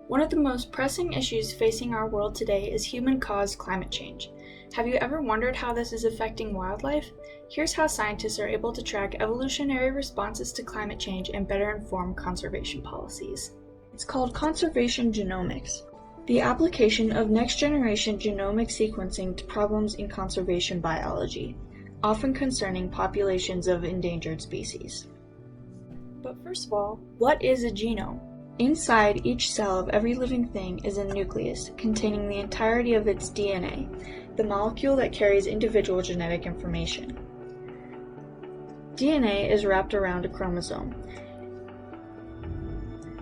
One of the most pressing issues facing our world today is human-caused climate change. Have you ever wondered how this is affecting wildlife? Here's how scientists are able to track evolutionary responses to climate change and better inform conservation policies. It's called conservation genomics, the application of next-generation genomic sequencing to problems in conservation biology, often concerning populations of endangered species. But first of all, what is a genome? Inside each cell of every living thing is a nucleus containing the entirety of its DNA, the molecule that carries individual genetic information. DNA is wrapped around a chromosome.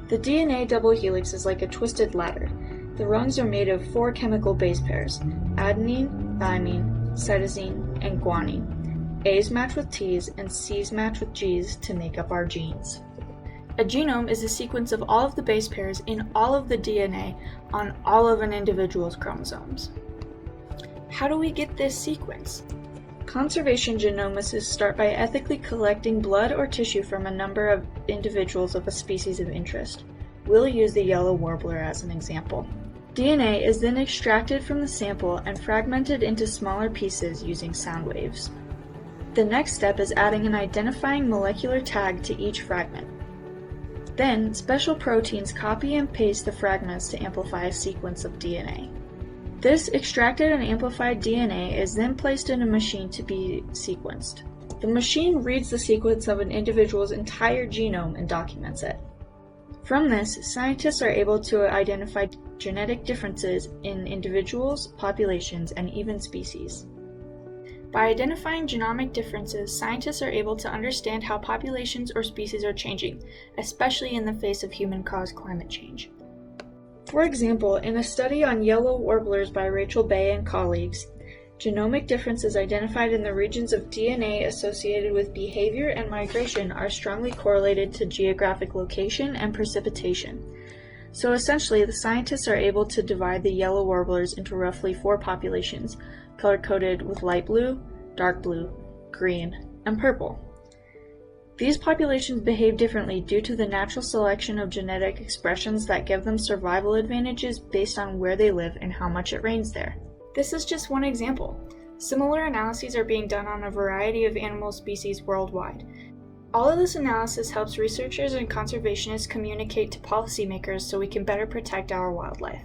The DNA double helix is like a twisted ladder. The rungs are made of 4 chemical base pairs: adenine, thymine, cytosine, and guanine. A's match with T's and C's match with G's to make up our genes. A genome is a sequence of all of the base pairs in all of the DNA on all of an individual's chromosomes. How do we get this sequence? Conservation genomicists start by ethically collecting blood or tissue from a number of individuals of a species of interest. We'll use the yellow warbler as an example. DNA is then extracted from the sample and fragmented into smaller pieces using sound waves. The next step is adding an identifying molecular tag to each fragment. Then, special proteins copy and paste the fragments to amplify a sequence of DNA. This extracted and amplified DNA is then placed in a machine to be sequenced. The machine reads the sequence of an individual's entire genome and documents it. From this, scientists are able to identify genetic differences in individuals, populations, and even species. By identifying genomic differences, scientists are able to understand how populations or species are changing, especially in the face of human-caused climate change. For example, in a study on yellow warblers by Rachel Bay and colleagues, genomic differences identified in the regions of DNA associated with behavior and migration are strongly correlated to geographic location and precipitation. So essentially, the scientists are able to divide the yellow warblers into roughly 4 populations, color-coded with light blue, dark blue, green, and purple. These populations behave differently due to the natural selection of genetic expressions that give them survival advantages based on where they live and how much it rains there. This is just one example. Similar analyses are being done on a variety of animal species worldwide. All of this analysis helps researchers and conservationists communicate to policymakers so we can better protect our wildlife.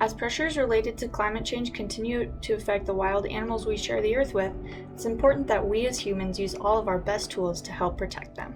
As pressures related to climate change continue to affect the wild animals we share the earth with, it's important that we as humans use all of our best tools to help protect them.